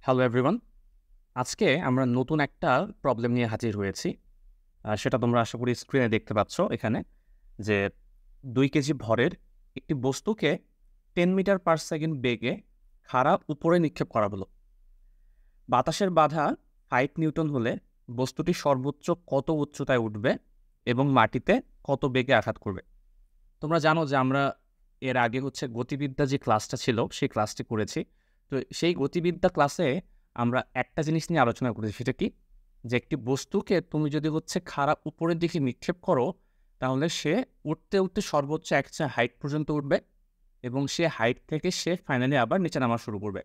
Hello everyone. আজকে আমরা নতুন একটা প্রবলেম নিয়ে হাজির হয়েছি। সেটা তোমরা আশা করি স্ক্রিনে দেখতে পাচ্ছ এখানে যে ২ কেজি ভরের একটি বস্তুকে 10 মিটার পার সেকেন্ড বেগে খাড়া উপরে নিক্ষেপ করা হলো। বাতাসের বাধা 5 নিউটন হলে বস্তুটি সর্বোচ্চ কত উচ্চতায় উঠবে এবং মাটিতে কত বেগে আঘাত করবে? তোমরা জানো যে আমরা এর আগে গতিবিদ্যা যে ক্লাসটা ছিল সেই ক্লাসটি করেছি। তো সেই গতিবিদ্যা ক্লাসে আমরা একটা জিনিস নিয়ে আলোচনা করেছি, সেটা কি? যে একটি বস্তুকে তুমি যদি খাড়া উপরের দিকে নিক্ষেপ করো, তাহলে সে উঠতে, উঠতে সর্বোচ্চ একটা হাইট পর্যন্ত উঠবে এবং সে হাইট থেকে সে ফাইনালি আবার নিচে নামা শুরু করবে।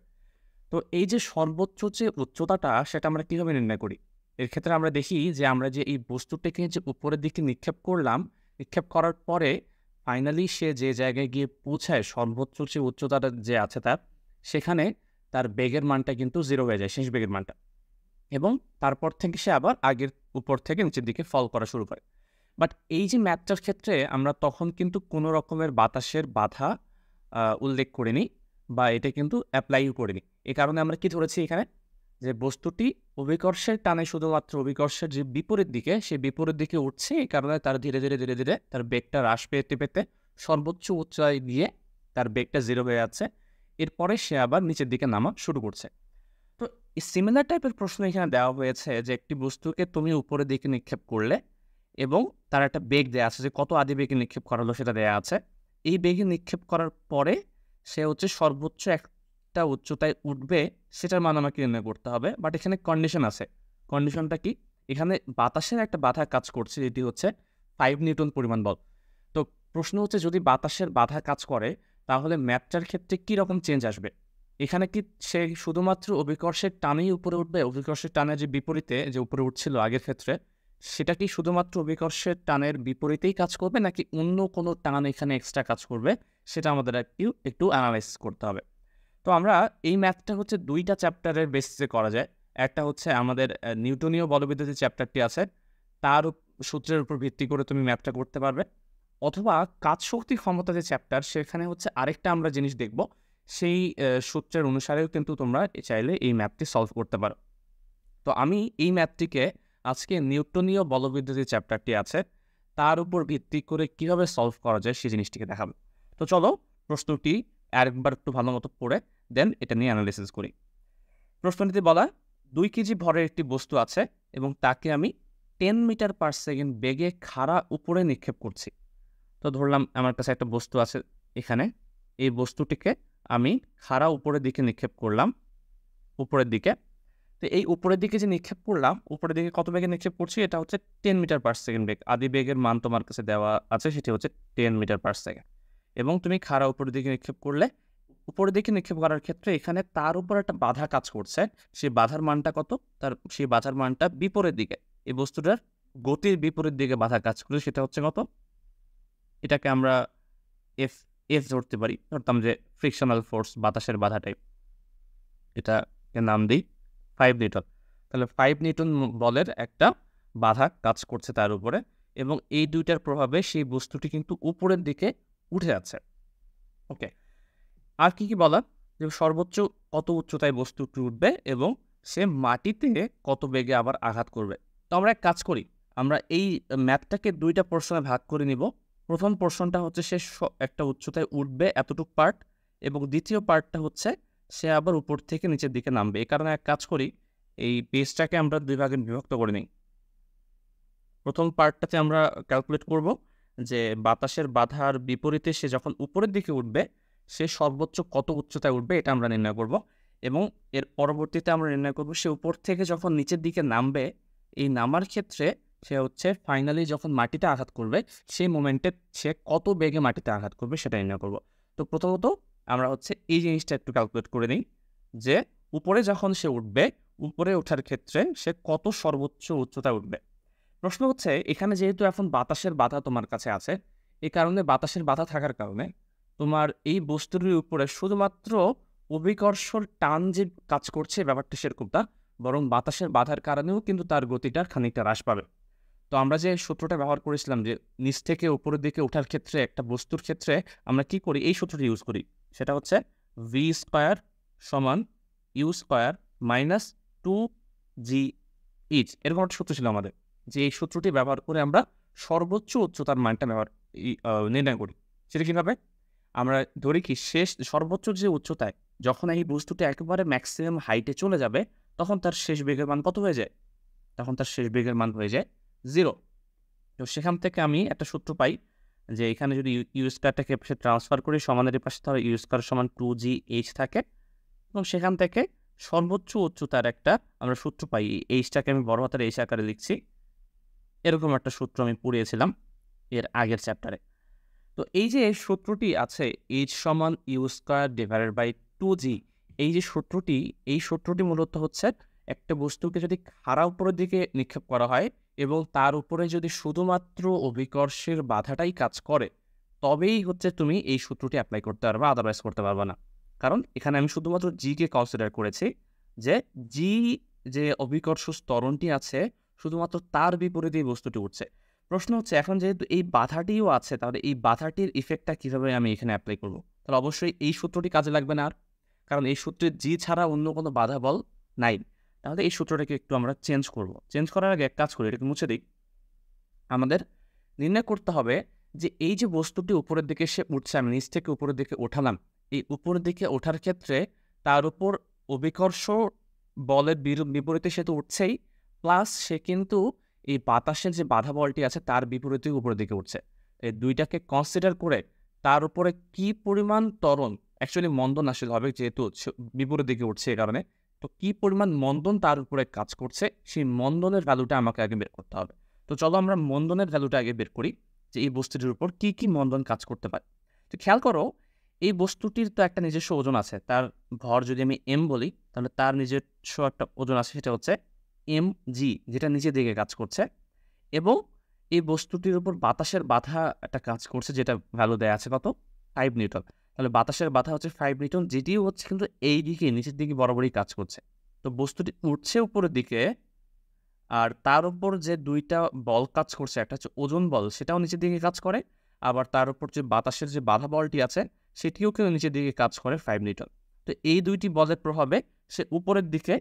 তো এই যে সর্বোচ্চ যে উচ্চতাটা সেটা আমরা কিভাবে নির্ণয় করি? এর ক্ষেত্রে আমরা দেখি যে আমরা যে এই বস্তুটাকে যে উপরের দিকে নিক্ষেপ করলাম, নিক্ষেপ করার পরে ফাইনালি সে যে জায়গায় গিয়ে পৌঁছায় সর্বোচ্চ যে উচ্চতাটা যে আছে তার, সেখানে তার বেগের মানটা কিন্তু 0 হয়ে যায়, শেষ বেগের মানটা। এবং তারপর থেকে সে আবার আগের উপর থেকে নিচের দিকে ফল করা শুরু করে। বাট এই যে ম্যাথটার ক্ষেত্রে আমরা তখন কিন্তু কোনো রকমের বাতাসের বাধা উল্লেখ করিনি বা এটা কিন্তু এপ্লাইও করিনি। এ কারণে আমরা কি ধরেছি এখানে? যে বস্তুটি অভিকর্ষের টানে শুধুমাত্র অভিকর্ষের যে বিপরীত দিকে, সে বিপরীত দিকে উঠছে। এই কারণে তার ধীরে, ধীরে, ধীরে, ধীরে তার বেগটা হ্রাস পেতে, পেতে সর্বোচ্চ উচ্চতায় গিয়ে তার বেগটা 0 হয়ে যাচ্ছে। এরপরে সে আবার নিচের দিকে নামা শুরু করছে। তো সিমিলার টাইপের প্রশ্ন এখানে দেওয়া হয়েছে যে একটি বস্তুকে তুমি উপরের দিকে নিক্ষেপ করলে এবং তার একটা বেগ দেয়া আছে যে কত আদি বেগে নিক্ষেপ করা হলো সেটা দেয়া আছে। এই বেগে নিক্ষেপ করার পরে সে সর্বোচ্চ একটা উচ্চতায় উঠবে, সেটার মান আমাকে নির্ণয় করতে হবে। বাট এখানে কন্ডিশন আছে। কন্ডিশনটা কি? এখানে বাতাসের একটা বাধা কাজ করছে, যেটি 5 নিউটন পরিমাণ বল। তো প্রশ্ন যদি বাতাসের বাধা কাজ করে, তাহলে ম্যাথটার ক্ষেত্রে কি রকম চেঞ্জ আসবে? এখানে কি সে শুধুমাত্র অভিকর্ষের টানেই উপরে উঠবে? অভিকর্ষের টানের যে বিপরীতে যে উপরে উঠছিল আগের ক্ষেত্রে, সেটা কি শুধুমাত্র অভিকর্ষের টানের বিপরীতেই কাজ করবে নাকি অন্য কোনো টান এখানে এক্সট্রা কাজ করবে? সেটা আমাদের একটু অ্যানালাইসিস করতে হবে। তো আমরা এই ম্যাথটা ২টা চ্যাপ্টারের বেসিসে করা যায়। একটা আমাদের নিউটনীয় বলবিদ্যা যে চ্যাপ্টারটি আছে, তার সূত্রের উপর ভিত্তি করে তুমি ম্যাথটা করতে পারবে। অথবা কাজ শক্তি ক্ষমতা যে চ্যাপ্টার, সেখানে আরেকটা আমরা জিনিস দেখব। সেই সূত্রের অনুসারেও কিন্তু তোমরা চাইলে এই ম্যাথটি সলভ করতে পারো। তো আমি এই ম্যাথটিকে আজকে নিউটনীয় বলবিদ্যা যে চ্যাপ্টারটি আছে, তার উপর ভিত্তি করে কিভাবে সলভ করা যায় সেই জিনিসটিকে দেখাবো। তো চলো প্রশ্নটি আরেকবার একটু ভালো মতো পড়ে দেন এটা নিয়ে অ্যানালিসিস করি। প্রশ্নটিতে বলা, 2 কেজি ভরের একটি বস্তু আছে এবং তাকে আমি 10 মিটার পার সেকেন্ড বেগে খাড়া উপরে নিক্ষেপ করছি। তো ধরলাম আমার কাছে একটা বস্তু আছে এখানে। এই বস্তুটিকে আমি খাড়া উপরের দিকে নিক্ষেপ করলাম, উপরের দিকে। তো এই উপরের দিকে যে নিক্ষেপ করলাম, উপরের দিকে কত বেগে নিক্ষেপ করছি? এটা 10 মিটার পার সেকেন্ড বেগ। আদি বেগের মান তোমার কাছে দেওয়া আছে, সেটি 10 মিটার পার সেকেন্ড। এবং তুমি খাড়া উপরের দিকে নিক্ষেপ করলে, উপরের দিকে নিক্ষেপ করার ক্ষেত্রে এখানে তার উপর একটা বাধা কাজ করছে। সেই বাধার মানটা কত? সেই বাধার মানটা বিপরীত দিকে। এই বস্তুটার গতির বিপরীত দিকে বাধা কাজ করে, সেটা কত? এটাকে আমরা এফ এফ ধরতে পারি। ধরতাম যে ফ্রিকশনাল ফোর্স, বাতাসের বাধা টাইপ। এটাকে নাম দিই 5 নিউটন। তাহলে 5 নিউটন বলের একটা বাধা কাজ করছে তার উপরে এবং এই দুইটার প্রভাবে সেই বস্তুটি কিন্তু উপরের দিকে উঠে যাচ্ছে। ওকে। আর কি বলা? যে সর্বোচ্চ কত উচ্চতায় বস্তুটি উঠবে এবং সে মাটিতে কত বেগে আবার আঘাত করবে। তো আমরা এক কাজ করি। আমরা এই ম্যাথটাকে 2টা পোরশনে ভাগ করে নিব। প্রথম পোরশনটা সে একটা উচ্চতায় উঠবে এতটুক পার্ট এবং দ্বিতীয় পার্টটা সে আবার উপর থেকে নিচের দিকে নামবে। এই কারণে এক কাজ করি, এই পেজটাকে আমরা 2 ভাগে বিভক্ত করে নিই। প্রথম পার্টটাতে আমরা ক্যালকুলেট করব যে বাতাসের বাধার বিপরীতে সে যখন উপরের দিকে উঠবে, সে সর্বোচ্চ কত উচ্চতায় উঠবে এটা আমরা নির্ণয় করব এবং এর পরবর্তীতে আমরা নির্ণয় করব সে উপর থেকে যখন নিচের দিকে নামবে, এই নামার ক্ষেত্রে সে ফাইনালি যখন মাটিতে আঘাত করবে, সেই মোমেন্টে সে কত বেগে মাটিতে আঘাত করবে সেটা নির্ণয় করব। তো প্রথমত আমরা এই জিনিসটা একটু ক্যালকুলেট করে নিই যে উপরে যখন সে উঠবে, উপরে ওঠার ক্ষেত্রে সে কত সর্বোচ্চ উচ্চতায় উঠবে। প্রশ্ন এখানে যেহেতু এখন বাতাসের বাধা তোমার কাছে আছে, এই কারণে বাতাসের বাধা থাকার কারণে তোমার এই বস্তুটির উপরে শুধুমাত্র অভিকর্ষর টান যে কাজ করছে ব্যাপারটা সেরকম না, বরং বাতাসের বাধার কারণেও কিন্তু তার গতিটা খানিকটা হ্রাস পাবে। তো আমরা যে সূত্রটা ব্যবহার করেছিলাম যে নিচ থেকে উপরের দিকে ওঠার ক্ষেত্রে একটা বস্তুর ক্ষেত্রে আমরা কি করি? এই সূত্রটি ইউজ করি। সেটা v² সমান u² minus two G H, এরকম একটা সূত্র ছিল আমাদের, যে এই সূত্রটি ব্যবহার করে আমরা সর্বোচ্চ উচ্চতার মানটা নির্ণয় করি। সেটা কীভাবে? আমরা ধরি কি সর্বোচ্চ যে উচ্চতায় যখন এই বস্তুটি একেবারে ম্যাক্সিমাম হাইটে চলে যাবে, তখন তার শেষ বেগের মান কত হয়ে যায়? তখন তার শেষ বেগের মান হয়ে যায় 0। তো সেখান থেকে আমি একটা সূত্র পাই যে এখানে যদি ইউ স্কয়ারটাকে পাশে ট্রান্সফার করি সমানের পাশে, তাহলে ইউ স্কয়ার সমান 2gh থাকে, এবং সেখান থেকে সর্বোচ্চ উচ্চতার একটা আমরা সূত্র পাই। এইচটাকে আমি বড় হাতের এইচ আকারে লিখছি। এরকম একটা সূত্র আমি পড়িয়েছিলাম এর আগের চ্যাপ্টারে। তো এই যে সূত্রটি আছে, এইচ সমান u square divided by 2g, এই যে সূত্রটি, এই সূত্রটি মূলত হচ্ছে একটা বস্তুকে যদি খাড়া উপরের দিকে নিক্ষেপ করা হয় এবং তার উপরে যদি শুধুমাত্র অভিকর্ষের বাধাটাই কাজ করে, তবেই হচ্ছে তুমি এই সূত্রটি অ্যাপ্লাই করতে পারবে, আদারওয়াইজ করতে পারবে না। কারণ এখানে আমি শুধুমাত্র কে কনসিডার করেছি, যে জি যে অভিকর্ষ ত্বরণটি আছে শুধুমাত্র তার বিপরীতে এই বস্তুটি উঠছে। প্রশ্ন হচ্ছে এখন যেহেতু এই বাধাটিও আছে, তাহলে এই বাধাটির ইফেক্টটা কীভাবে আমি এখানে অ্যাপ্লাই করব? তাহলে অবশ্যই এই সূত্রটি কাজে লাগবে না আর, কারণ এই সূত্রে জি ছাড়া অন্য কোনো বাধা বল নাই। তাহলে এই সূত্রটাকে একটু আমরা চেঞ্জ করব। চেঞ্জ করার আগে এক কাজ করি, এটাকে মুছে দিই। আমাদের নির্ণয় করতে হবে যে এই যে বস্তুটি উপরের দিকে সে উঠছে, আমি নিচ থেকে উপরের দিকে ওঠালাম, এই উপরের দিকে ওঠার ক্ষেত্রে তার উপর অভিকর্ষ বলের বিপরীতে সে তো উঠছেই, প্লাস সে কিন্তু এই বাতাসের যে বাধা বলটি আছে তার বিপরীতে উপরের দিকে উঠছে। এই দুইটাকে কনসিডার করে তার উপরে কি পরিমাণ ত্বরণ, অ্যাকচুয়ালি মন্দন আসলে হবে যেহেতু বিপরীত দিকে উঠছে এই কারণে, তো কি পরিমাণ মন্দন তার উপরে কাজ করছে সেই মন্দনের ভ্যালুটা আমাকে আগে বের করতে হবে। তো চলো আমরা মন্দনের ভ্যালুটা আগে বের করি, যে এই বস্তুটির উপর কি কি মন্দন কাজ করতে পারে। তো খেয়াল করো, এই বস্তুটির তো একটা নিজস্ব ওজন আছে, তার ভর যদি আমি এম বলি, তাহলে তার নিজস্ব একটা ওজন আছে, সেটা হচ্ছে এম জি, যেটা নিচের দিকে কাজ করছে, এবং এই বস্তুটির উপর বাতাসের বাধা একটা কাজ করছে, যেটা ভ্যালু দেয়া আছে কত? 5 নিউটন। তাহলে বাতাসের বাধা হচ্ছে 5 নিউটন, যেটিও হচ্ছে কিন্তু এই দিকে নিচের দিকে বরাবরই কাজ করছে। তো বস্তুটি উঠছে উপরের দিকে, আর তার উপর যে দুইটা বল কাজ করছে, একটা হচ্ছে ওজন বল, সেটাও নিচের দিকে কাজ করে, আবার তার উপর যে বাতাসের যে বাধা বলটি আছে সেটিও কিন্তু নিচের দিকে কাজ করে 5 নিউটন। তো এই দুইটি বলের প্রভাবে সে উপরের দিকে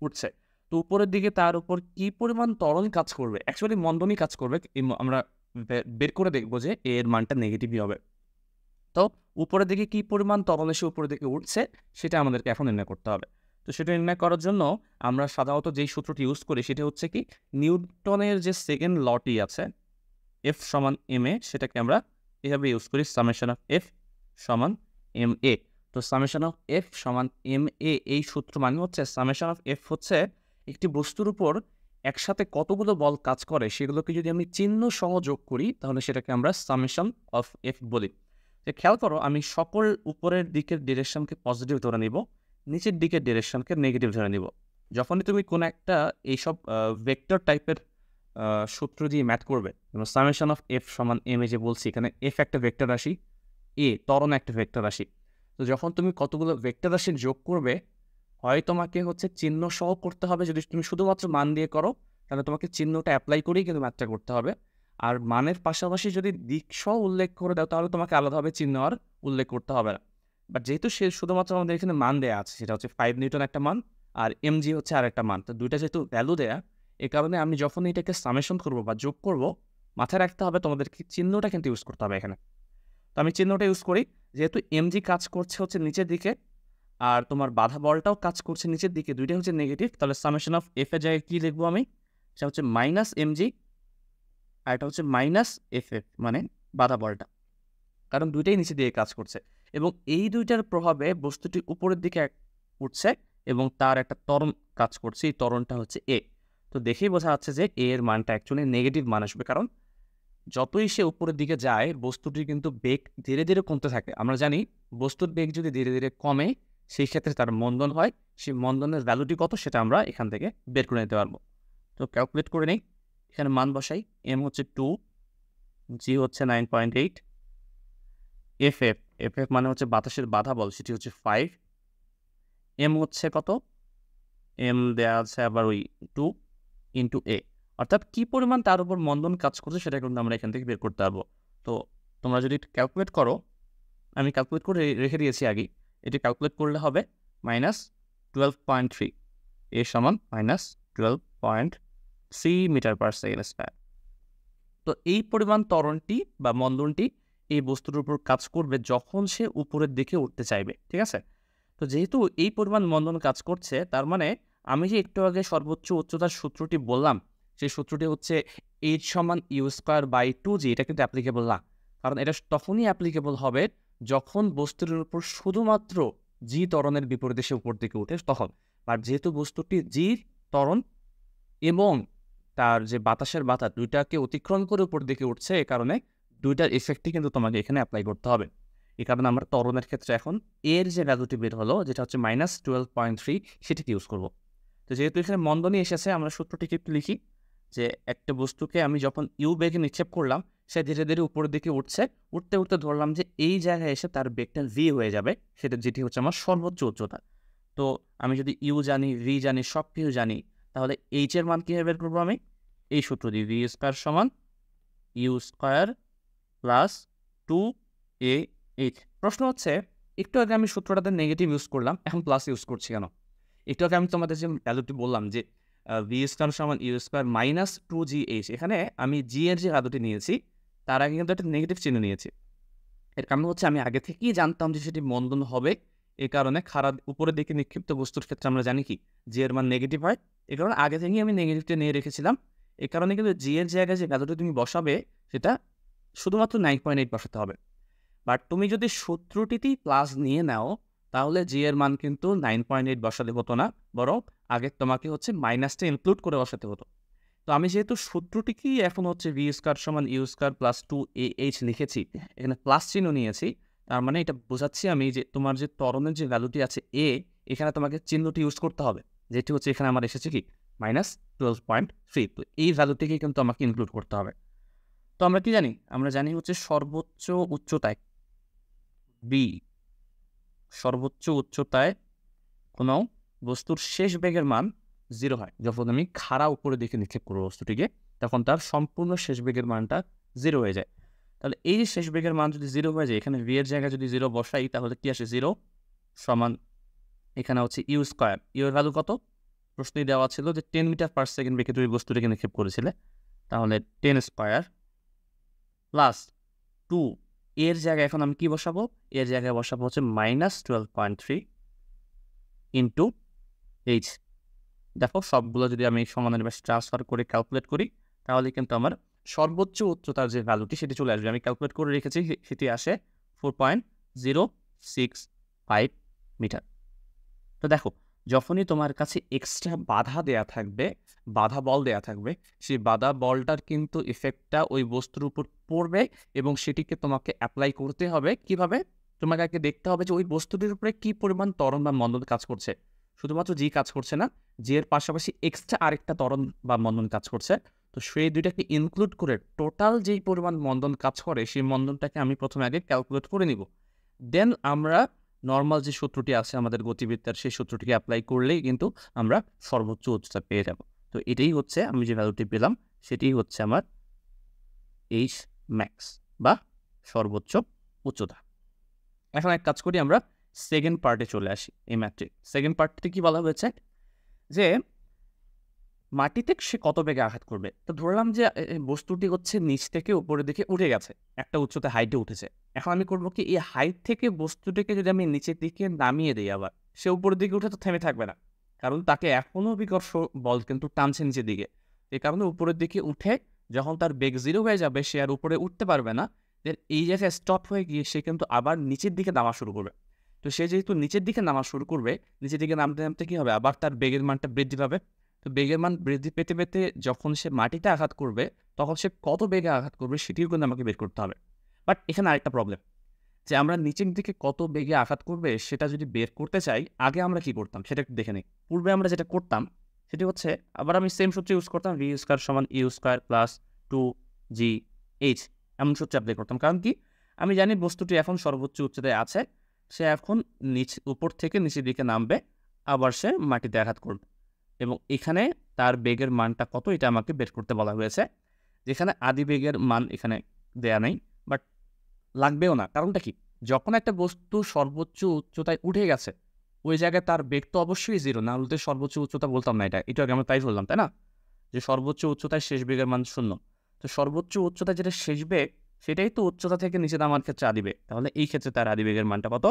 উঠছে। তো উপরের দিকে তার উপর কি পরিমাণ ত্বরণ কাজ করবে, অ্যাকচুয়ালি মন্দনই কাজ করবে, আমরা বের করে দেখবো যে এর মানটা নেগেটিভই হবে। তো উপরের দিকে কি পরিমাণ ত্বরণ এসে উপরের দিকে উঠছে সেটা আমাদেরকে এখন নির্ণয় করতে হবে। তো সেটা নির্ণয় করার জন্য আমরা সাধারণত যেই সূত্রটি ইউজ করি সেটা হচ্ছে কি, নিউটনের যে সেকেন্ড লটি আছে এফ সমান এম এ, সেটাকে আমরা এভাবে ইউজ করি, সামেশন অফ এফ সমান এম এ। তো সামেশন অফ এফ সমান এম এ, এই সূত্র মানে হচ্ছে সামেশন অফ এফ হচ্ছে একটি বস্তুর উপর একসাথে কতগুলো বল কাজ করে সেগুলোকে যদি আমি চিহ্ন সহ যোগ করি, তাহলে সেটাকে আমরা সামেশন অফ এফ বলি। যে খেয়াল করো, আমি সকল উপরের দিকের ডিরেকশনকে পজিটিভ ধরে নিব, নিচের দিকের ডিরেকশনকে নেগেটিভ ধরে নিব। যখনই তুমি কোনো একটা এইসব ভেক্টর টাইপের সূত্র দিয়ে ম্যাথ করবে, যেমন সামেশন অফ এফ সমান এম এ, যে বলছি এখানে এফ একটা ভেক্টর রাশি, এ ত্বরণ একটা ভেক্টর রাশি। তো যখন তুমি কতগুলো ভেক্টর রাশির যোগ করবে, হয় তোমাকে হচ্ছে চিহ্ন সহ করতে হবে, যদি তুমি শুধুমাত্র মান দিয়ে করো তাহলে তোমাকে চিহ্নটা অ্যাপ্লাই করেই কিন্তু ম্যাথটা করতে হবে। আর মানের পাশাপাশি যদি দিক সহ উল্লেখ করে দাও তাহলে তোমাকে আলাদাভাবে চিহ্ন আর উল্লেখ করতে হবে না। বাট যেহেতু সে শুধুমাত্র আমাদের এখানে মান দেওয়া আছে, সেটা হচ্ছে 5 নিউটন একটা মান, আর এম জি হচ্ছে আর একটা মান, তো দুইটা যেহেতু ভ্যালু দেয়া, এ কারণে আমি যখন এটাকে সামেশন করবো বা যোগ করবো, মাথায় রাখতে হবে তোমাদেরকে চিহ্নটা কিন্তু ইউজ করতে হবে এখানে। তো আমি চিহ্নটা ইউজ করি, যেহেতু এম জি কাজ করছে হচ্ছে নিচের দিকে, আর তোমার বাধা বলটাও কাজ করছে নিচের দিকে, দুইটা হচ্ছে নেগেটিভ, তাহলে সামেশন অফ এফ এর জায়গায় কী লিখবো আমি? সেটা হচ্ছে মাইনাস এম জি, আর এটা হচ্ছে মাইনাস এফ এফ, মানে বাধা বলটা, কারণ দুইটাই নিচে দিয়ে কাজ করছে, এবং এই দুইটার প্রভাবে বস্তুটি উপরের দিকে উঠছে এবং তার একটা ত্বরণ কাজ করছে, এই ত্বরণটা হচ্ছে এ। তো দেখেই বোঝা যাচ্ছে যে এ এর মানটা অ্যাকচুয়ালি নেগেটিভ মান আসবে, কারণ যতই সে উপরের দিকে যায় বস্তুটির কিন্তু বেগ ধীরে ধীরে কমতে থাকে। আমরা জানি বস্তুর বেগ যদি ধীরে ধীরে কমে সেই ক্ষেত্রে তার মন্দন হয়, সেই মন্দনের ভ্যালুটি কত সেটা আমরা এখান থেকে বের করে নিতে পারবো। তো ক্যালকুলেট করে নেই, এখানে মান বসাই, এম হচ্ছে 2, জি হচ্ছে 9.8, এফ এফ, এফ এফ মানে হচ্ছে বাতাসের বাধা বল, সেটি হচ্ছে 5, এম হচ্ছে কত, এম দেওয়া আছে আবার ওই 2 ইন্টু এ, অর্থাৎ কী পরিমাণ তার উপর মন্দন কাজ করছে সেটা কিন্তু আমরা এখান থেকে বের করতে পারবো। তো তোমরা যদি ক্যালকুলেট করো, আমি ক্যালকুলেট করে রেখে দিয়েছি আগেই, এটি ক্যালকুলেট করলে হবে 12.3 এ সমান -12.3 মিটার পার সেকেন্ড স্কয়ার। তো এই পরিমাণ ত্বরণটি বা মন্দনটি এই বস্তুর উপর কাজ করবে যখন সে উপরের দিকে উঠতে চাইবে, ঠিক আছে? তো যেহেতু এই পরিমাণ মন্দন কাজ করছে, তার মানে আমি যে একটু আগে সর্বোচ্চ উচ্চতার সূত্রটি বললাম, সেই সূত্রটি হচ্ছে h সমান u²/2g। এটা কিন্তু অ্যাপ্লিকেবল না, কারণ এটা তখনই অ্যাপ্লিকেবল হবে যখন বস্তুর উপর শুধুমাত্র জি ত্বরণের বিপরীতে সে উপর দিকে উঠে তখন। আর যেহেতু বস্তুটি জি ত্বরণ এবং তার যে বাতাসের বাধা দুইটাকে অতিক্রম করে উপর দিকে উঠছে, এই কারণে দুইটার ইফেক্টই কিন্তু তোমাকে এখানে অ্যাপ্লাই করতে হবে। এই কারণে আমরা ত্বরণের ক্ষেত্রে এখন এর যে ভ্যালুটি বের হলো, যেটা হচ্ছে -12.3, সেটিকে ইউজ করব। তো যেহেতু এখানে মন্দনই এসেছে, আমরা সূত্রটিকে একটু লিখি যে একটা বস্তুকে আমি যখন ইউ বেগে নিক্ষেপ করলাম, সে ধীরে ধীরে উপরের দিকে উঠছে, উঠতে উঠতে ধরলাম যে এই জায়গায় এসে তার বেগটা ভি হয়ে যাবে, সেটা যেটি হচ্ছে আমার সর্বোচ্চ উচ্চতা। তো আমি যদি ইউ জানি, ভি জানি, সব কিছু জানি, তাহলে এইচ এর মান কীভাবে বের করবো? আমি এই সূত্র দিই, ভি স্কোয়ার সমান ইউ স্কোয়ার প্লাস 2a_h। প্রশ্ন হচ্ছে, একটু আগে আমি সূত্রটাতে নেগেটিভ ইউজ করলাম, এখন প্লাস ইউজ করছি কেন? একটু আগে আমি তোমাদের যে ভ্যালুটি বললাম যে ভি স্কোয়ার সমান ইউ স্কোয়ার -2gh, এখানে আমি জি এর যে ভ্যালুটি নিয়েছি তার আগে কিন্তু একটা নেগেটিভ চিহ্ন নিয়েছি। এর কারণ হচ্ছে আমি আগে থেকেই জানতাম যে সেটি মন্দন হবে, এই কারণে খারাপ উপরের দিকে নিক্ষিপ্ত বস্তুর ক্ষেত্রে আমরা জানি কি জি এর মান নেগেটিভ হয়, এই কারণে আগে থেকেই আমি নেগেটিভটা নিয়ে রেখেছিলাম। এই কারণে কিন্তু জি এর জায়গায় যে ভ্যালুটি তুমি বসাবে সেটা শুধুমাত্র 9.8 বসাতে হবে। বাট তুমি যদি সূত্রটিতেই প্লাস নিয়ে নাও, তাহলে জি এর মান কিন্তু 9.8 বসাতে হতো না, বরং আগে তোমাকে হচ্ছে মাইনাসটা ইনক্লুড করে বসাতে হতো। তো আমি যেহেতু সূত্রটিকেই এখন হচ্ছে ভি স্কোয়ার সমান ইউ স্কোয়ার প্লাস 2a_h লিখেছি, এখানে প্লাস চিহ্ন নিয়েছি, তার মানে এটা বোঝাচ্ছি আমি যে তোমার যে ত্বরণের যে ভ্যালুটি আছে এ, এখানে তোমাকে চিহ্নটি ইউজ করতে হবে, যেটি হচ্ছে এখানে আমার এসেছে কি -12.3। তো এই ভ্যালুটিকে কিন্তু আমাকে ইনক্লুড করতে হবে। তো আমরা কি জানি? আমরা জানি হচ্ছে সর্বোচ্চ উচ্চতায় বি, সর্বোচ্চ উচ্চতায় কোনো বস্তুর শেষ বেগের মান 0 হয়। যখন আমি খাড়া উপরের দিকে নিক্ষেপ করবো বস্তুটিকে, তখন তার সম্পূর্ণ শেষ বেগের মানটা 0 হয়ে যায়। তাহলে এই যে শেষ বেগের মান যদি 0 হয়ে যায়, এখানে ভি এর জায়গায় যদি 0 বসাই, তাহলে কি আসে? 0 সমান এখানে হচ্ছে ইউ স্কোয়ার। ইউ এর ভ্যালু কত? প্রশ্নেই দেওয়া ছিল যে 10 মিটার পার সেকেন্ড বেগে তুমি বস্তুটিকে নিক্ষেপ করেছিলে, তাহলে 10 স্কোয়ার প্লাস 2 এর জায়গায় এখন আমি কি বসাবো? এর জায়গায় বসাবো হচ্ছে -12.3 ইন্টু এইচ। দেখো সবগুলো যদি আমি সমানের পাশে ট্রান্সফার করে ক্যালকুলেট করি, তাহলে কিন্তু আমার সর্বোচ্চ উচ্চতার যে ভ্যালুটি সেটি চলে আসবে। আমি ক্যালকুলেট করে রেখেছি, সেটি আসে 4.065 মিটার। তো দেখো, যখনই তোমার কাছে এক্সট্রা বাধা দেয়া থাকবে, বাধা বল দেয়া থাকবে, সেই বাধা বলটার কিন্তু ইফেক্টটা ওই বস্তুর উপর পড়বে এবং সেটিকে তোমাকে অ্যাপ্লাই করতে হবে। কিভাবে? তোমাকে আগে দেখতে হবে যে ওই বস্তুটির উপরে কি পরিমাণ ত্বরণ বা মন্দন কাজ করছে। শুধুমাত্র জি কাজ করছে না, জি এর পাশাপাশি এক্সট্রা আরেকটা ত্বরণ বা মন্দন কাজ করছে। তো সেই দুইটাকে ইনক্লুড করে টোটাল যেই পরিমাণ মন্দন কাজ করে, সেই মন্দনটাকে আমি প্রথমে আগে ক্যালকুলেট করে নিব। দেন আমরা নর্মাল যে সূত্রটি আছে আমাদের গতিবিদ্যার, সেই সূত্রটিকে অ্যাপ্লাই করলেই কিন্তু আমরা সর্বোচ্চ উচ্চতা পেয়ে যাব। তো এটাই হচ্ছে আমি যে ভ্যালুটি পেলাম, সেটিই হচ্ছে আমার এইচ ম্যাক্স বা সর্বোচ্চ উচ্চতা। এখন এক কাজ করি, আমরা সেকেন্ড পার্টে চলে আসি। এই ম্যাথটি সেকেন্ড পার্টটিতে কি বলা হয়েছে যে মাটিতে সে কত বেগে আঘাত করবে। তো ধরলাম যে বস্তুটি হচ্ছে নিচ থেকে উপরের দিকে উঠে গেছে, একটা উচ্চতা হাইটে উঠেছে। এখন আমি করবো কি, এই হাইট থেকে বস্তুটিকে যদি আমি নিচের দিকে নামিয়ে দিই, আবার সে উপরের দিকে উঠে তো থেমে থাকবে না, কারণ তাকে এখনও বিকর্ষ বল কিন্তু টানছে নিচের দিকে। এই কারণে উপরের দিকে উঠে যখন তার বেগ 0 হয়ে যাবে, সে আর উপরে উঠতে পারবে না। দেন এই জায়গায় স্টপ হয়ে গিয়ে সে কিন্তু আবার নিচের দিকে নামা শুরু করবে। তো সে যেহেতু নিচের দিকে নামা শুরু করবে, নিচের দিকে নামতে নামতে কী হবে, আবার তার বেগের মানটা বৃদ্ধি পাবে। তো বেগের মান বৃদ্ধি পেতে পেতে যখন সে মাটিতে আঘাত করবে, তখন সে কত বেগে আঘাত করবে সেটিও কিন্তু আমাকে বের করতে হবে। বাট এখানে আরেকটা প্রবলেম, যে আমরা নিচের দিকে কত বেগে আঘাত করবে সেটা যদি বের করতে চাই, আগে আমরা কি করতাম সেটা একটু দেখে নিই। পূর্বে আমরা যেটা করতাম সেটি হচ্ছে, আবার আমি সেম সূত্র ইউজ করতাম, ভি স্কোয়ার সমান ইউ স্কোয়ার প্লাস 2gh, এমন সূত্র অ্যাপ্লাই করতাম। কারণ কি, আমি জানি বস্তুটি এখন সর্বোচ্চ উচ্চতায় আছে, সে এখন উপর থেকে নিচের দিকে নামবে, আবার সে মাটিতে আঘাত করবে, এবং এখানে তার বেগের মানটা কত এটা আমাকে বের করতে বলা হয়েছে। যেখানে আদি বেগের মান এখানে দেয়া নেই, বাট লাগবেও না। কারণটা কি, যখন একটা বস্তু সর্বোচ্চ উচ্চতায় উঠে গেছে, ওই জায়গায় তার বেগ তো অবশ্যই 0, না হলে তো সর্বোচ্চ উচ্চতা বলতাম না। এটা আগে আমরা তাই বললাম, তাই না? যে সর্বোচ্চ উচ্চতায় শেষ বেগের মান 0। তো সর্বোচ্চ উচ্চতায় যেটা শেষ বেগ, সেটাই তো উচ্চতা থেকে নিচে নামার ক্ষেত্রে আদিবেগ। তাহলে এই ক্ষেত্রে তার আদিবেগের মানটা কত?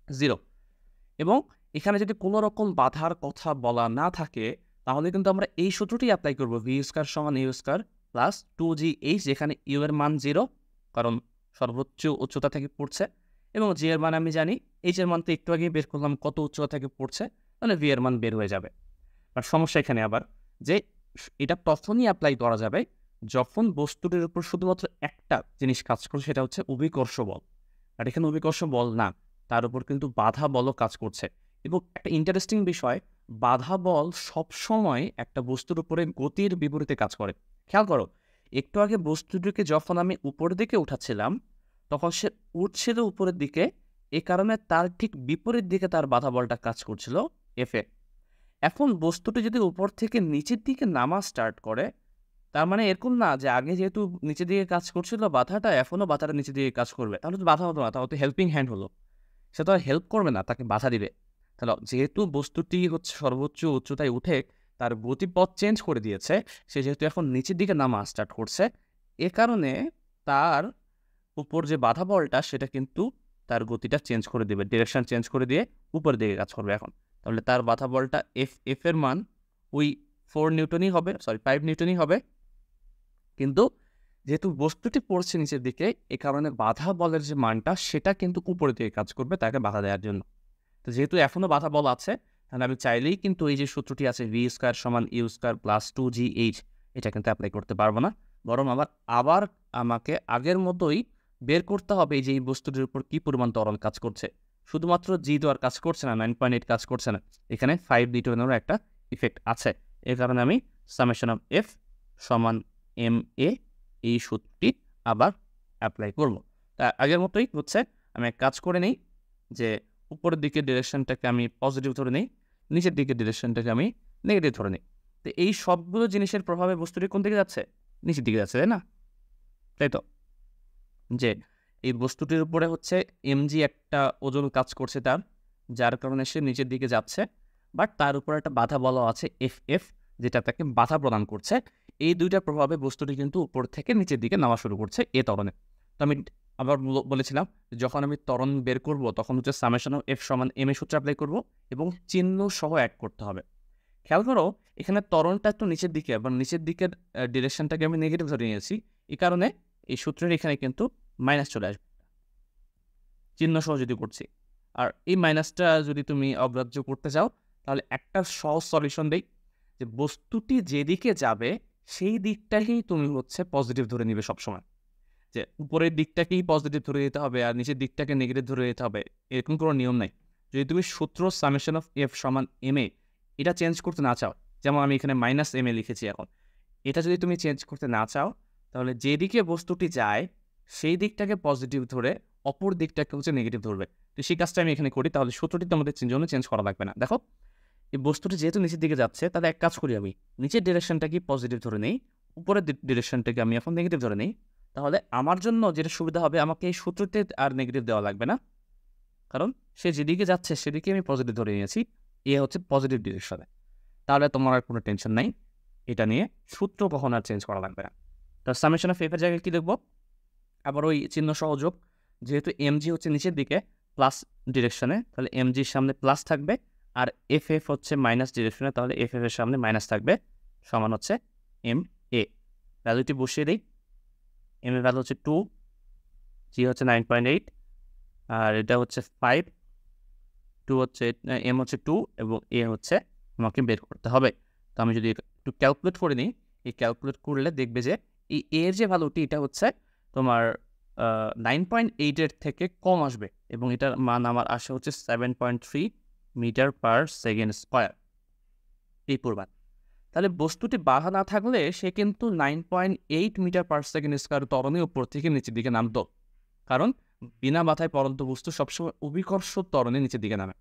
0। এবং এখানে যদি কোনো রকম বাধার কথা বলা না থাকে, তাহলে কিন্তু আমরা এই সূত্রটি অ্যাপ্লাই করব, ভি স্কয়ার সমান ইউ স্কয়ার প্লাস 2gh, যেখানে ইউ এর মান 0, কারণ সর্বোচ্চ উচ্চতা থেকে পড়ছে, এবং জি এর মান আমি জানি, এইচ এর মান তো একটু আগেই বের করলাম কত উচ্চতা থেকে পড়ছে, তাহলে ভি এর মান বের হয়ে যাবে। আর সমস্যা এখানে আবার যে এটা তখনই অ্যাপ্লাই করা যাবে যখন বস্তুটির উপর শুধুমাত্র একটা জিনিস কাজ করছে, সেটা হচ্ছে অভিকর্ষ বল। আর এখানে অভিকর্ষ বল না, তার উপর কিন্তু বাধা বলও কাজ করছে। এবং একটা ইন্টারেস্টিং বিষয়, বাধা বল সবসময় একটা বস্তুর উপরে গতির বিপরীতে কাজ করে। খেয়াল করো, একটু আগে বস্তুটিকে যখন আমি উপরের দিকে উঠাচ্ছিলাম, তখন সে উঠছিল উপরের দিকে, এ কারণে তার ঠিক বিপরীত দিকে তার বাধা বলটা কাজ করছিল এফে। এখন বস্তুটি যদি উপর থেকে নিচের দিকে নামা স্টার্ট করে, তার মানে এরকম না যে আগে যেহেতু নিচের দিকে কাজ করছিল বাধাটা, এখনও বাধাটা নিচের দিকে কাজ করবে, তাহলে তো বাধা হতো না, তাহলে তো হেল্পিং হ্যান্ড হলো। সে তো আর হেল্প করবে না, তাকে বাধা দিবে। তাহলে যেহেতু বস্তুটি হচ্ছে সর্বোচ্চ উচ্চতায় উঠে তার গতিপথ চেঞ্জ করে দিয়েছে, সে যেহেতু এখন নিচের দিকে নামা স্টার্ট করছে, এ কারণে তার উপর যে বাধা বলটা, সেটা কিন্তু তার গতিটা চেঞ্জ করে দেবে, ডিরেকশন চেঞ্জ করে দিয়ে উপরের দিকে কাজ করবে এখন। তাহলে তার বাধা বলটা এফ এর মান ওই 4 নিউটনই হবে, 5 নিউটনই হবে। কিন্তু যেহেতু বস্তুটি পড়ছে নিচের দিকে, এ কারণে বাধা বলের যে মানটা, সেটা কিন্তু উপরের দিকে কাজ করবে তাকে বাধা দেওয়ার জন্য। তো যেহেতু এখনও বাধা বল আছে, তাহলে আমি চাইলেই কিন্তু এই যে সূত্রটি আছে, ভি স্কয়ার সমান ইউ স্কয়ার প্লাস 2gh, এটা কিন্তু অ্যাপ্লাই করতে পারবো না। বরং আবার আমাকে আগের মতোই বের করতে হবে যে এই বস্তুটির উপর কী পরিমাণ ত্বরণ কাজ করছে। শুধুমাত্র জি তো আর কাজ করছে না, 9.8 কাজ করছে না, এখানে 5 নিউটনেরও একটা ইফেক্ট আছে। এর কারণে আমি সামেশন অফ এফ সমান এম এ, এই সূত্রটি আবার অ্যাপ্লাই করব। তা আগের মতোই হচ্ছে, আমি এক কাজ করে নিই যে উপরের দিকের ডিরেকশনটাকে আমি পজিটিভ ধরে নিই, নিচের দিকের ডিরেকশনটাকে আমি নেগেটিভ ধরে নিই। তো এই সবগুলো জিনিসের প্রভাবে বস্তুটি কোন দিকে যাচ্ছে? নিচের দিকে যাচ্ছে, তাই না? তাই তো, যে এই বস্তুটির উপরে হচ্ছে এমজি একটা ওজন কাজ করছে তার, যার কারণে সে নিচের দিকে যাচ্ছে, বাট তার উপর একটা বাধা বলা আছে এফ, যেটা তাকে বাধা প্রদান করছে। এই দুইটা প্রভাবে বস্তুটি কিন্তু উপর থেকে নিচের দিকে নামা শুরু করছে এ ত্বরণে। তো আমি আবার বলেছিলাম, যখন আমি ত্বরণ বের করব, তখন হচ্ছে সামেশন অফ এফ সমান এম এ সূত্র অ্যাপ্লাই করব, এবং চিহ্ন সহ অ্যাড করতে হবে। খেয়াল করো, এখানে ত্বরণটা একটু নিচের দিকে, এবং নিচের দিকের ডিরেকশনটাকে আমি নেগেটিভ ধরে নিয়েছি, এই কারণে এই সূত্রের এখানে কিন্তু মাইনাস চলে আসবে, চিহ্ন সহ যদি করছি। আর এই মাইনাসটা যদি তুমি অগ্রাহ্য করতে চাও, তাহলে একটা সহজ সলিউশন দেই, যে বস্তুটি যেদিকে যাবে সেই দিকটাকেই তুমি হচ্ছে পজিটিভ ধরে নিবে সবসময়। যে উপরের দিকটাকেই পজিটিভ ধরে দিতে হবে আর নিচের দিকটাকে নেগেটিভ ধরে দিতে হবে, এরকম কোনো নিয়ম নাই। যদি তুমি সূত্র সামেশন অফ এফ সমান এম এ এটা চেঞ্জ করতে না চাও, যেমন আমি এখানে মাইনাস এম এ লিখেছি এখন, এটা যদি তুমি চেঞ্জ করতে না চাও, তাহলে যেদিকে বস্তুটি যায় সেই দিকটাকে পজিটিভ ধরে অপর দিকটাকে হচ্ছে নেগেটিভ ধরবে। তো সেই কাজটা আমি এখানে করি, তাহলে সূত্রটি তোমাদের জন্য চেঞ্জ করা লাগবে না। দেখো, এই বস্তুটি যেহেতু নিচের দিকে যাচ্ছে, তাহলে এক কাজ করি, আমি নিচের ডিরেকশনটাকে পজিটিভ ধরে নেই, উপরের ডিরেকশনটাকে আমি এখন নেগেটিভ ধরে নেই। তাহলে আমার জন্য যেটা সুবিধা হবে, আমাকে এই সূত্রতে আর নেগেটিভ দেওয়া লাগবে না, কারণ সে যেদিকে যাচ্ছে সেদিকে আমি পজিটিভ ধরে নিয়েছি, এ হচ্ছে পজিটিভ ডিরেকশনে। তাহলে তোমার আর কোনো টেনশন নাই, এটা নিয়ে সূত্র কখনো আর চেঞ্জ করা লাগবে না। তো সামেশন অফ এফের জায়গায় কী লিখবো? আবার ওই চিহ্ন সহযোগ, যেহেতু এমজি হচ্ছে নিচের দিকে প্লাস ডিরেকশনে, তাহলে এমজির সামনে প্লাস থাকবে, আর এফ হচ্ছে মাইনাস ডিরেকশনে, তাহলে এফ এর সামনে মাইনাস থাকবে, সমান হচ্ছে এম এ। ভ্যালুটি বসিয়ে দিই, এম এর ভ্যালু হচ্ছে 2, জি হচ্ছে 9.8, আর এটা হচ্ছে 5, 2 হচ্ছে এম হচ্ছে 2, এবং এ হচ্ছে আমাকে বের করতে হবে। তো আমি যদি একটু ক্যালকুলেট করে নিই, এই ক্যালকুলেট করলে দেখবে যে এই এর যে ভ্যালুটি, এটা হচ্ছে তোমার 9.8-এর থেকে কম আসবে, এবং এটার মান আমার আসে হচ্ছে 7.3 মিটার পার সেকেন্ড স্কোয়ার, এই পরিমাণ। তাহলে বস্তুটি বাধা না থাকলে সে কিন্তু 9.8 মিটার পার সেকেন্ড স্কোয়ার ত্বরণে উপর থেকে নিচের দিকে নামতো, কারণ বিনা বাধায় পরন্ত বস্তু সবসময় অভিকর্ষ ত্বরণে নিচের দিকে নামে।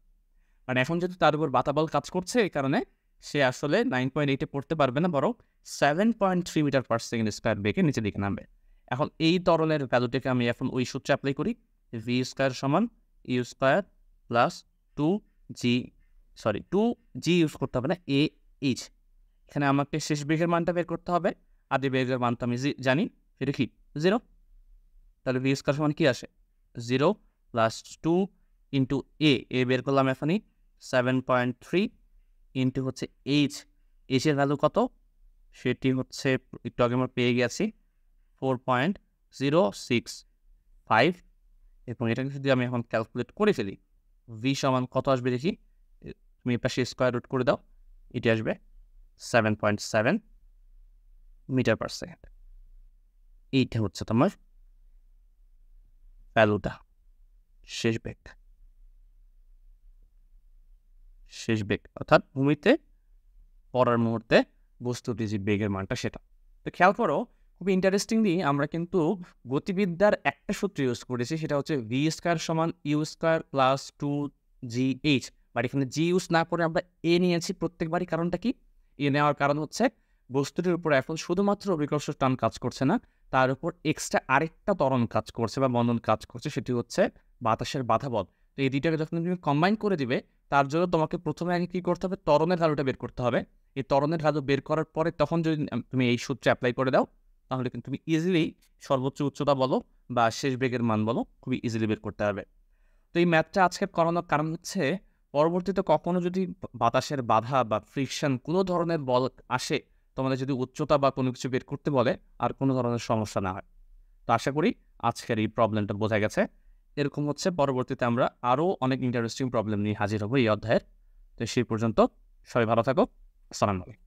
কারণ এখন যেহেতু তার উপর বাতাবল কাজ করছে, এই কারণে সে আসলে 9.8-এ পড়তে পারবে না, বরং 7.3 মিটার পার সেকেন্ড স্কোয়ার বেগে নিচের দিকে নামবে। এখন এই ত্বরণের ভ্যালুটাকে আমি এখন ওই সূত্রে অ্যাপ্লাই করি, ভি স্কোয়ার সমান u square plus 2 g sorry 2g use করতে হবে না, a h। এখানে আমাকে শেষ বেগের মানটা বের করতে হবে, আদি বেগের মানটা আমি জানি, সেটা কি 0। তাহলে ভি স্কয়ার সমান কি আসে 0 প্লাস 2 ইন্টু এ বের করলাম এখনই 7.3 ইন্টু হচ্ছে এইচ, এইচের ভ্যালু কত, সেটি হচ্ছে একটু আগে আমরা পেয়ে গেছি 4.065, এবং এটাকে যদি আমি এখন ক্যালকুলেট করে ফেলি ভি সমান কত আসবে দেখি, তুমি এর পাশে স্কোয়ার রুট করে দাও, এটি আসবে 7.7 মিটার পার সেকেন্ড। এইটা হচ্ছে তোমার ভ্যালুটা, শেষ বেগ, শেষ বেগ অর্থাৎ ভূমিতে পড়ার মুহূর্তে বস্তুটি যে বেগের মানটা সেটা। তো খেয়াল করো, খুবই ইন্টারেস্টিংলি আমরা কিন্তু গতিবিদ্যার একটা সূত্র ইউজ করেছি, সেটা হচ্ছে ভি স্কয়ার সমান u square plus 2gh। But এখানে জি ইউজ না করে আমরা এ নিয়েছি প্রত্যেকবারই। কারণটা কি? এ নেওয়ার কারণ হচ্ছে বস্তুটির উপর এখন শুধুমাত্র অভিকর্ষ টান কাজ করছে না, তার উপর এক্সট্রা আরেকটা ত্বরণ কাজ করছে বা বন্ধন কাজ করছে, সেটি হচ্ছে বাতাসের বাধা বল। তো এই দুইটাকে যখন তুমি কম্বাইন করে দিবে, তার জন্য তোমাকে প্রথমে আগে কী করতে হবে, ত্বরণের ভ্যালুটা বের করতে হবে। এই ত্বরণের ভ্যালু বের করার পরে তখন যদি তুমি এই সূত্রে অ্যাপ্লাই করে দাও, তাহলে কিন্তু তুমি ইজিলি সর্বোচ্চ উচ্চতা বলো বা শেষ বেগের মান বলো খুবই ইজিলি বের করতে পারবে। তো এই ম্যাথটা আজকে করানোর কারণ হচ্ছে পরবর্তীতে কখনো যদি বাতাসের বাধা বা ফ্রিকশন কোনো ধরনের বল আসে, তোমাদের যদি উচ্চতা বা কোনো কিছু বের করতে বলে আর কোনো ধরনের সমস্যা না হয়। তো আশা করি আজকের এই প্রবলেমটা বোঝা গেছে। এরকম হচ্ছে পরবর্তীতে আমরা আরও অনেক ইন্টারেস্টিং প্রবলেম নিয়ে হাজির হবো এই অধ্যায়ের। তো সেই পর্যন্ত সবাই ভালো থাকো। আসসালামু আলাইকুম।